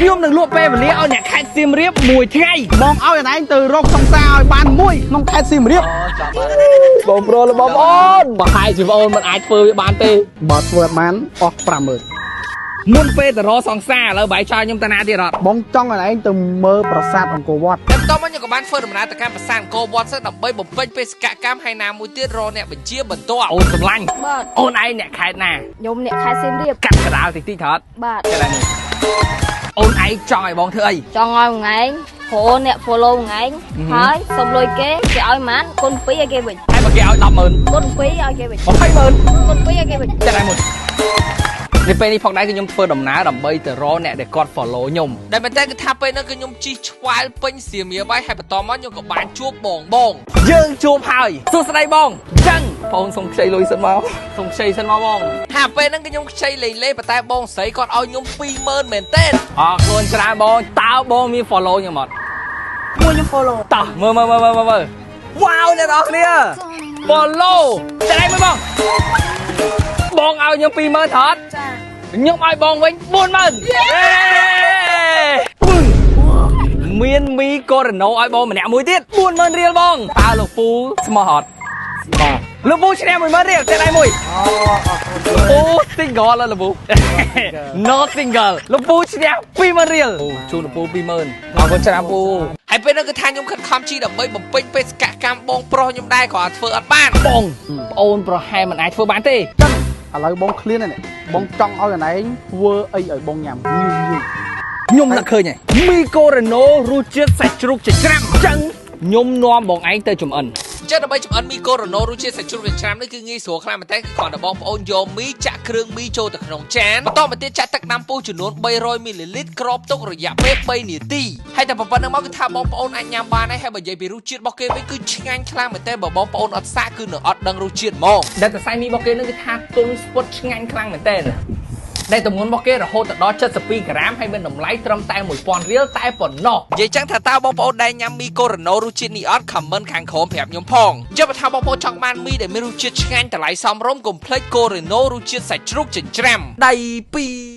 ខ្ញុំនឹងលក់ពេលវេលាឲ្យអ្នកខេត្តសៀមរាបមួយថ្ងៃបងឲ្យអណែងទៅរកសង្សារឲ្យបានមួយក្នុងខេត្តសៀមរាបបងប្រុសបងប្អូនបើហើយជីវអូនមិនអាចធ្វើវាបានទេបើធ្វើបានអស់50000មុនពេលទៅរកសង្សារឥឡូវបាយចោលខ្ញុំតាណាទៀតអត់បងចង់ឲ្យឯងទៅមើលប្រាសាទអង្គរវត្តតែបន្តមកខ្ញុំក៏បានធ្វើដំណើរទៅកាន់ប្រាសាទអង្គរវត្តសិនដើម្បីបំពេញបេសកកម្មហើយណាមួយទៀតរកអ្នកបញ្ជាបន្ទាប់អូនសម្លាញ់បាទអូនឯងអ្នកខេត្តណាខ្ញុំអ្នកខេត្តសៀមរាបកាត់កដាលតិចតិចថតបាទកន្លែងនេះអូនឯងចង់ឲ្យបងធ្វើអីចង់ឲ្យថ្ងៃព្រោះអ្នក follow ថ្ងៃហើយសុំលុយគេឲ្យម៉ានគុណ2ឲ្យគេវិញហើយបើគេឲ្យ100000គុណ2ឲ្យគេវិញ20000គុណ2ឲ្យគេវិញកន្លែងមួយនៅពេលនេះផងដែរគឺខ្ញុំធ្វើដំណើរដើម្បីទៅរកអ្នកដែលគាត់ follow ខ្ញុំដែលមែនតើគឺថាពេលនោះគឺខ្ញុំជិះឆ្វាលពេញសៀមរាបហើយបន្តមកខ្ញុំក៏បានជួបបង យើងជួបហើយសួស្ដីបងអញ្ចឹងបងសុំខ្ចីលុយសិនមកសុំខ្ចីសិនមកបងថាពេលហ្នឹងគឺខ្ញុំខ្ចីលេងប៉ុន្តែបងស្រីគាត់ឲ្យខ្ញុំ20000មែនទេ អរគុណច្រើនបងតើបងមាន follow ខ្ញុំអត់មួយខ្ញុំ follow តោះមើលវ៉ាវអ្នកនរគ្នា follow តែមើលបងឲ្យខ្ញុំ20000ថតចាខ្ញុំឲ្យបងវិញ40000មានមីកូរ៉ូណូឲ្យបងម្នាក់មួយទៀត40000រៀលបងតើលោកពូស្មោះអត់បាទលោកពូឈ្នះ10000រៀលតែដៃមួយលោកពូ single លោកពូ not single លោកពូឈ្នះ20000រៀលជូនលោកពូ20000អរគុណច្រើនពូហើយពេលនោះគឺថាខ្ញុំខិតខំជីដើម្បីបំពេញបេសកកម្មបងប្រុសខ្ញុំដែរក៏ធ្វើអត់បានបងប្អូនប្រហែលមិនអាចធ្វើបានទេចឹងឥឡូវបងឃ្លានហ្នឹងបងចង់ឲ្យអណែងធ្វើអីឲ្យបងញ៉ាំខ្ញុំនឹកឃើញហើយមីកូរ៉ូណូរសជាតិសាច់ជ្រូកចិញ្ច្រាំអញ្ចឹងខ្ញុំនាំបងឯងទៅចំអិនចឹងដើម្បីចម្អិនមីកូរ៉ូណូរសជាតិសាច់ជ្រូកចិញ្ច្រាំនេះគឺងាយស្រួលខ្លាំងមែនតើគឺគ្រាន់តែបងប្អូនយកមីចាក់គ្រឿងមីចូលទៅក្នុងចានបន្តមកទៀតចាក់ទឹកដាំពុះចំនួន300មីលីលីត្រក្របទុករយៈពេល3នាទីហើយតែប៉ុណ្្នឹងមកគឺថាបងប្អូនអាចញ៉ាំបានហើយបើនិយាយពីរសជាតិរបស់គេវិញគឺឆ្ងាញ់ខ្លាំងមែនតើបើបងប្អូនអត់សាកគឺនៅអត់ដឹងរសជាតិហ្មងដែលតែសាច់មីរបស់គេនឹងគឺថាទុំស្ពុតឆ្ងាញ់ខ្លាំងមែនតើដែលទម្ងន់របស់គេរហូតដល់72ក្រាមហើយមានតម្លៃត្រឹមតែ1000រៀលតែប៉ុណ្ណោះនិយាយចឹងថាតើបងប្អូនដែលញ៉ាំមីកូរ៉ូណូរសជាតិនេះអត់ comment ខាងក្រោមប្រាប់ខ្ញុំផងចាំបើថាបងប្អូនចង់បានមីដែលមានរសជាតិឆ្ងាញ់តម្លៃសមរម្យកុំភ្លេចកូរ៉ូណូរសជាតិសាច់ជ្រូកចិញ្ច្រាំដៃ2